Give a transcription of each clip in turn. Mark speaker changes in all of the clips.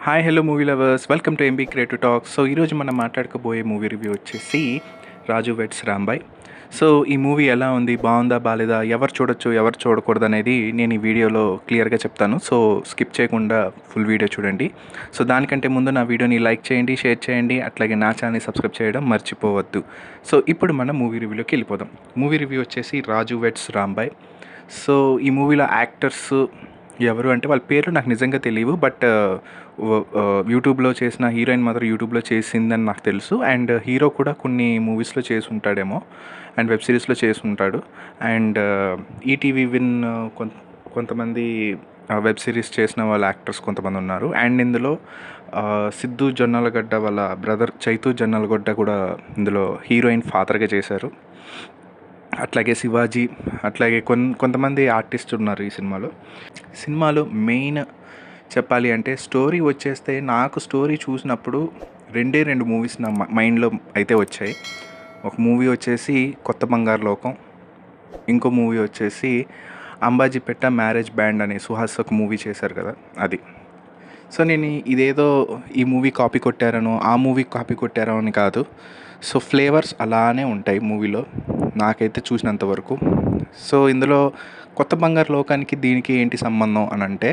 Speaker 1: Hi hello movie lovers, welcome to MB creative talks. So ఈరోజు మనం మాట్లాడుకోబోయే movie review వచ్చేసి రాజు weds Rambai. So ఈ movie ఎలా ఉంది, బాగుందా బాలేదా, ఎవరు చూడొచ్చు ఎవరు చూడకూడదు అనేది నేను ఈ వీడియోలో క్లియర్గా చెప్తాను. సో స్కిప్ చేయకుండా ఫుల్ వీడియో చూడండి. సో దానికంటే ముందు నా వీడియోని లైక్ చేయండి, షేర్ చేయండి, అట్లాగే నా ఛానల్ని సబ్స్క్రైబ్ చేయడం మర్చిపోవద్దు. సో ఇప్పుడు మనం మూవీ రివ్యూలోకి వెళ్ళిపోదాం. మూవీ రివ్యూ వచ్చేసి రాజు వెడ్స్ రాంబాయ్. సో ఈ మూవీలో యాక్టర్స్ ఎవరు అంటే వాళ్ళ పేర్లు నాకు నిజంగా తెలియవు. బట్ యూట్యూబ్లో చేసిన హీరోయిన్ మాత్రం యూట్యూబ్లో చేసిందని నాకు తెలుసు. అండ్ హీరో కూడా కొన్ని మూవీస్లో చేసి ఉంటాడేమో, అండ్ వెబ్ సిరీస్లో చేసి ఉంటాడు. అండ్ ఈటీవీ విన్ కొంతమంది వెబ్ సిరీస్ చేసిన వాళ్ళ యాక్టర్స్ కొంతమంది ఉన్నారు. అండ్ ఇందులో సిద్ధు జొన్నలగడ్డ వాళ్ళ బ్రదర్ చైతు జొన్నలగడ్డ కూడా ఇందులో హీరోయిన్ ఫాదర్గా చేశారు. అట్లాగే శివాజీ, అట్లాగే కొంతమంది ఆర్టిస్ట్ ఉన్నారు ఈ సినిమాలో. మెయిన్ చెప్పాలి అంటే స్టోరీ వచ్చేస్తే, నాకు స్టోరీ చూసినప్పుడు రెండు మూవీస్ నా మైండ్లో అయితే వచ్చాయి. ఒక మూవీ వచ్చేసి కొత్త బంగారు లోకం, ఇంకో మూవీ వచ్చేసి అంబాజీపేట మ్యారేజ్ బ్యాండ్ అనే సుహాస్ ఒక మూవీ చేశారు కదా, అది. సో నేను ఇదేదో ఈ మూవీ కాపీ కొట్టారనో ఆ మూవీ కాపీ కొట్టారో అని కాదు. సో ఫ్లేవర్స్ అలానే ఉంటాయి మూవీలో నాకైతే చూసినంతవరకు. సో ఇందులో కొత్త బంగారు లోకానికి దీనికి ఏంటి సంబంధం అని అంటే,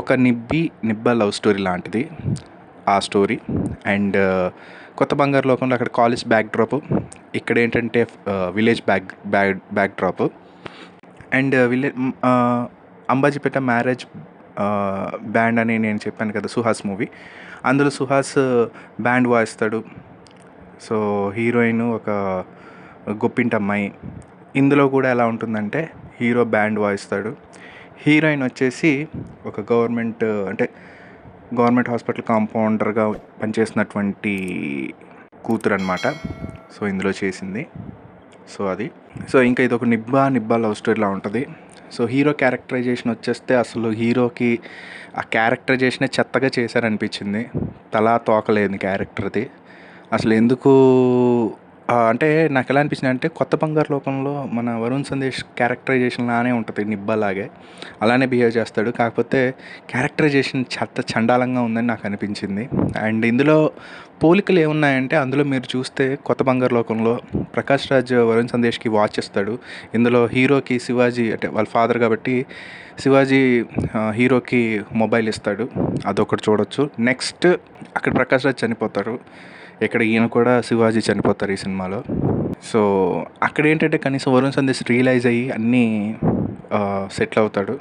Speaker 1: ఒక నిబ్బ లవ్ స్టోరీ లాంటిది ఆ స్టోరీ. అండ్ కొత్త బంగారు లోకంలో అక్కడ కాలేజ్ బ్యాక్ డ్రాప్, ఇక్కడ ఏంటంటే village back drop. And Ambajipeta marriage band అని నేను చెప్పాను కదా, సుహాస్ మూవీ. అందులో సుహాస్ బ్యాండ్ వాయిస్తాడు. సో హీరోయిన్ ఒక గొప్పింటి అమ్మాయి. ఇందులో కూడా ఎలా ఉంటుందంటే, హీరో బ్యాండ్ వాయిస్తాడు, హీరోయిన్ వచ్చేసి ఒక గవర్నమెంట్ హాస్పిటల్ కాంపౌండర్గా పనిచేసినటువంటి కూతురు అనమాట. సో ఇందులో చేసింది. సో అది. సో ఇంకా ఇది ఒక నిబ్బా లవ్ స్టోరీలా ఉంటుంది. సో హీరో క్యారెక్టరైజేషన్ వచ్చేస్తే, అసలు హీరోకి ఆ క్యారెక్టరైజేషనే చెత్తగా చేశారనిపించింది. తలా తోకలేదు క్యారెక్టర్ది. అసలు ఎందుకు అంటే నాకు ఎలా అనిపించింది అంటే, కొత్త బంగారు లోకంలో మన వరుణ్ సందేశ్ క్యారెక్టరైజేషన్ లానే ఉంటుంది, నిబ్బలాగే అలానే బిహేవ్ చేస్తాడు. కాకపోతే క్యారెక్టరైజేషన్ చండాలంగా ఉందని నాకు అనిపించింది. అండ్ ఇందులో పోలికలు ఏమున్నాయంటే, అందులో మీరు చూస్తే కొత్త బంగారు లోకంలో ప్రకాష్ రాజ్ వరుణ్ సందేశ్కి వాచ్ ఇస్తాడు. ఇందులో హీరోకి శివాజీ అంటే వాళ్ళ ఫాదర్ కాబట్టి శివాజీ హీరోకి మొబైల్ ఇస్తాడు. అదొకటి చూడొచ్చు. నెక్స్ట్ అక్కడ ప్రకాష్ రాజ్ చనిపోతారు, ఇక్కడ ఈయన కూడా శివాజీ చనిపోతారు ఈ సినిమాలో. సో అక్కడ ఏంటంటే కనీసం వరుణ్ సందేశ్ రియలైజ్ అయ్యి అన్నీ సెటిల్ అవుతాడు.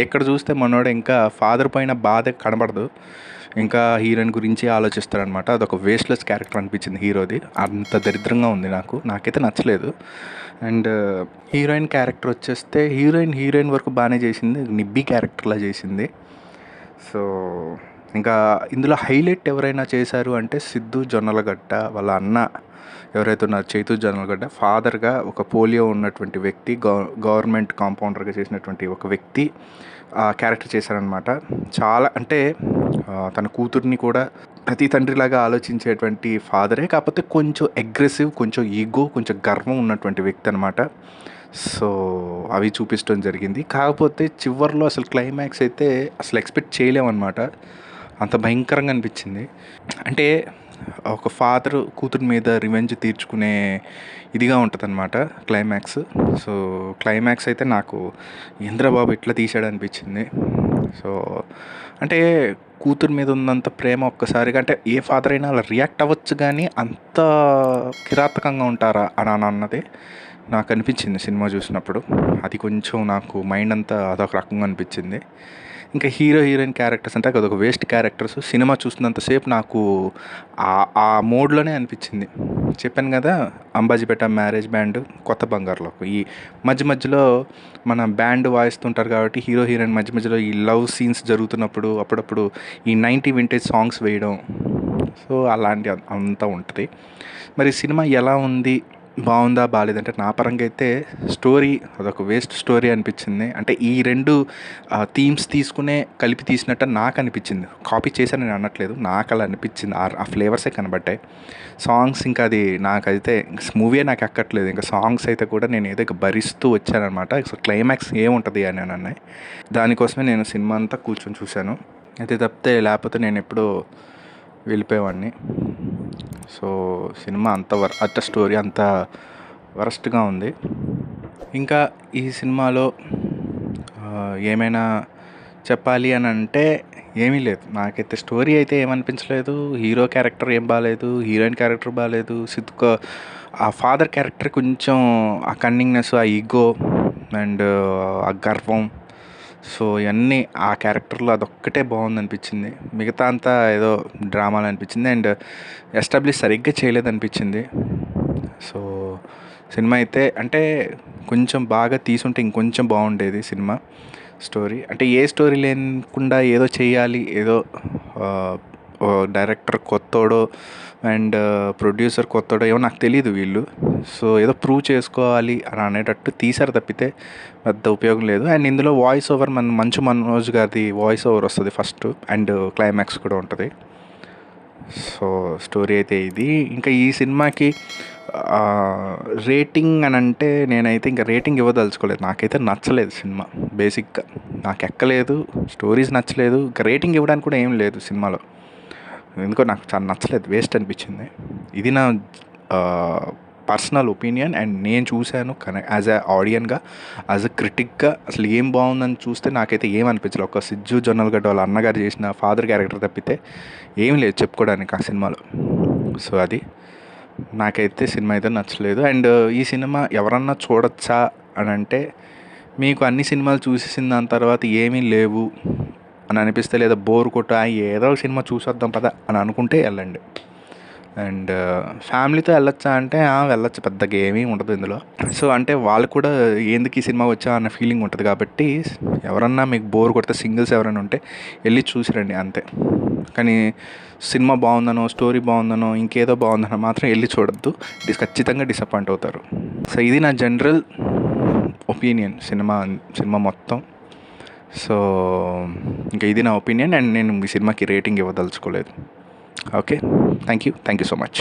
Speaker 1: ఎక్కడ చూస్తే మనోడు ఇంకా ఫాదర్ పైన బాధ కనబడదు, ఇంకా హీరోయిన్ గురించి ఆలోచిస్తాడనమాట. అదొక వేస్ట్లెస్ క్యారెక్టర్ అనిపించింది హీరోది. అంత దరిద్రంగా ఉంది, నాకైతే నచ్చలేదు. అండ్ హీరోయిన్ క్యారెక్టర్ వచ్చేస్తే, హీరోయిన్ వరకు బాగానే చేసింది, నిబ్బీ క్యారెక్టర్లా చేసింది. సో ఇంకా ఇందులో హైలైట్ ఎవరైనా చేశారు అంటే, సిద్ధు జొన్నలగడ్డ వాళ్ళ అన్న ఎవరైతే ఉన్నారు చైతు జొన్నలగడ్డ, ఫాదర్గా ఒక పోలియో ఉన్నటువంటి వ్యక్తి, గవర్నమెంట్ కాంపౌండర్గా చేసినటువంటి ఒక వ్యక్తి ఆ క్యారెక్టర్ చేశారనమాట. చాలా అంటే తన కూతుర్ని కూడా ప్రతి తండ్రిలాగా ఆలోచించేటువంటి ఫాదరే, కాకపోతే కొంచెం అగ్రెసివ్, కొంచెం ఈగో, కొంచెం గర్వం ఉన్నటువంటి వ్యక్తి అనమాట. సో అవి చూపించడం జరిగింది. కాకపోతే చివరిలో అసలు క్లైమాక్స్ అయితే అసలు ఎక్స్పెక్ట్ చేయలేమన్నమాట, అంత భయంకరంగా అనిపించింది. అంటే ఒక ఫాదర్ కూతురు మీద రివెంజ్ తీర్చుకునే ఇదిగా ఉంటుంది అనమాట క్లైమాక్స్. సో క్లైమాక్స్ అయితే నాకు ఇంద్రబాబు ఇట్లా తీసాడు అనిపించింది. సో అంటే కూతురు మీద ఉన్నంత ప్రేమ ఒక్కసారిగా, అంటే ఏ ఫాదర్ అయినా అలా రియాక్ట్ అవ్వచ్చు, కానీ అంత కిరాతకంగా ఉంటారా అని అన్నది నాకు అనిపించింది సినిమా చూసినప్పుడు. అది కొంచెం నాకు మైండ్ అంతా అదొక రకంగా అనిపించింది. ఇంకా హీరోయిన్ క్యారెక్టర్స్ అంటే అదొక వేస్ట్ క్యారెక్టర్స్. సినిమా చూసినంతసేపు నాకు ఆ మోడ్లోనే అనిపించింది. చెప్పాను కదా, అంబాజీపేట మ్యారేజ్ బ్యాండ్, కొత్త బంగారులో ఈ మధ్యలో మన బ్యాండ్ వాయిస్తుంటారు కాబట్టి హీరోయిన్ మధ్యలో ఈ లవ్ సీన్స్ జరుగుతున్నప్పుడు అప్పుడప్పుడు ఈ 90 వింటేజ్ సాంగ్స్ వేయడం. సో అలాంటి అంతా ఉంటుంది. మరి సినిమా ఎలా ఉంది, బాగుందా బాగాలేదంటే, నా పరంగా అయితే స్టోరీ అదొక వేస్ట్ స్టోరీ అనిపించింది. అంటే ఈ రెండు థీమ్స్ కలిపి తీసినట్టు నాకు అనిపించింది. కాపీ చేశాను నేను అనట్లేదు, నాకు అలా అనిపించింది. ఆ ఫ్లేవర్సే కనబడ్డాయి. సాంగ్స్ ఇంకా అది నాకైతే మూవీ నాకు ఎక్కట్లేదు. ఇంకా సాంగ్స్ అయితే కూడా నేను ఏదో భరిస్తూ వచ్చానమాట. సో క్లైమాక్స్ ఏముంటుంది అని అన్నాయి. దానికోసమే నేను సినిమా అంతా కూర్చొని చూశాను. అయితే తప్పితే లేకపోతే నేను ఎప్పుడూ వెళ్ళిపోయేవాడిని. సో సినిమా అంత స్టోరీ అంత వరస్ట్గా ఉంది. ఇంకా ఈ సినిమాలో ఏమైనా చెప్పాలి అని అంటే ఏమీ లేదు. నాకైతే స్టోరీ అయితే ఏమనిపించలేదు. హీరో క్యారెక్టర్ ఏం బాలేదు, హీరోయిన్ క్యారెక్టర్ బాలేదు. ఆ ఫాదర్ క్యారెక్టర్ కొంచెం ఆ కన్నింగ్నెస్, ఆ ఈగో అండ్ ఆ గర్వం, సో ఇవన్నీ ఆ క్యారెక్టర్లో అదొక్కటే బాగుంది అనిపించింది. మిగతా అంతా ఏదో డ్రామాలు అనిపించింది అండ్ ఎస్టాబ్లిష్ సరిగ్గా చేయలేదు అనిపించింది. సో సినిమా అయితే అంటే కొంచెం బాగా తీసుంటే ఇంకొంచెం బాగుండేది సినిమా స్టోరీ. అంటే ఏ స్టోరీ లేకుండా ఏదో చేయాలి, ఏదో డైరెక్టర్ కొత్తోడో అండ్ ప్రొడ్యూసర్ కొత్తోడో ఏమో నాకు తెలీదు వీళ్ళు. సో ఏదో ప్రూవ్ చేసుకోవాలి అని అనేటట్టు తీశారు తప్పితే పెద్ద ఉపయోగం లేదు. అండ్ ఇందులో వాయిస్ ఓవర్ మంచు మనోజ్ గారిది వాయిస్ ఓవర్ వస్తుంది ఫస్ట్ అండ్ క్లైమాక్స్ కూడా ఉంటుంది. సో స్టోరీ అయితే ఇది. ఇంకా ఈ సినిమాకి రేటింగ్ అని అంటే నేనైతే ఇంకా రేటింగ్ ఇవ్వదలుచుకోలేదు. నాకైతే నచ్చలేదు సినిమా. బేసిక్గా నాకు ఎక్కలేదు, స్టోరీస్ నచ్చలేదు, ఇంకా రేటింగ్ ఇవ్వడానికి కూడా ఏం లేదు సినిమాలో. ఎందుకో నాకు చాలా నచ్చలేదు, వేస్ట్ అనిపించింది. ఇది నా పర్సనల్ ఒపీనియన్ అండ్ నేను చూశాను యాజ్ ఎ ఆడియన్గా, యాజ్ ఎ క్రిటిక్గా అసలు ఏం బాగుందని చూస్తే నాకైతే ఏం అనిపించలేదు. ఒక సిజ్జు జొన్నలగడ్డ వాళ్ళ అన్నగారు చేసిన ఫాదర్ క్యారెక్టర్ తప్పితే ఏం లేదు చెప్పుకోవడానికి ఆ సినిమాలో. సో అది నాకైతే సినిమా అయితే నచ్చలేదు. అండ్ ఈ సినిమా ఎవరన్నా చూడొచ్చా అని అంటే, మీకు అన్ని సినిమాలు చూసేసిన దాని తర్వాత ఏమీ లేవు అని అనిపిస్తే, లేదా బోర్ కొట్ట ఏదో సినిమా చూసొద్దాం పద అని అనుకుంటే వెళ్ళండి. అండ్ ఫ్యామిలీతో వెళ్ళొచ్చా అంటే వెళ్ళొచ్చు, పెద్దగా ఏమీ ఉండదు ఇందులో. సో అంటే వాళ్ళు కూడా ఎందుకు ఈ సినిమా వచ్చా అన్న ఫీలింగ్ ఉంటుంది కాబట్టి, ఎవరన్నా మీకు బోర్ కొడితే సింగిల్స్ ఎవరైనా ఉంటే వెళ్ళి చూసిరండి అంతే. కానీ సినిమా బాగుందనో, స్టోరీ బాగుందనో, ఇంకేదో బాగుందనో మాత్రం వెళ్ళి చూడొద్దు, ఖచ్చితంగా డిసప్పాయింట్ అవుతారు. సో ఇది నా జనరల్ ఒపీనియన్ సినిమా మొత్తం. సో ఇంకా ఇది నా ఒపీనియన్ అండ్ నేను ఈ సినిమాకి రేటింగ్ ఇవ్వదలుచుకోలేదు. Okay, thank you so much.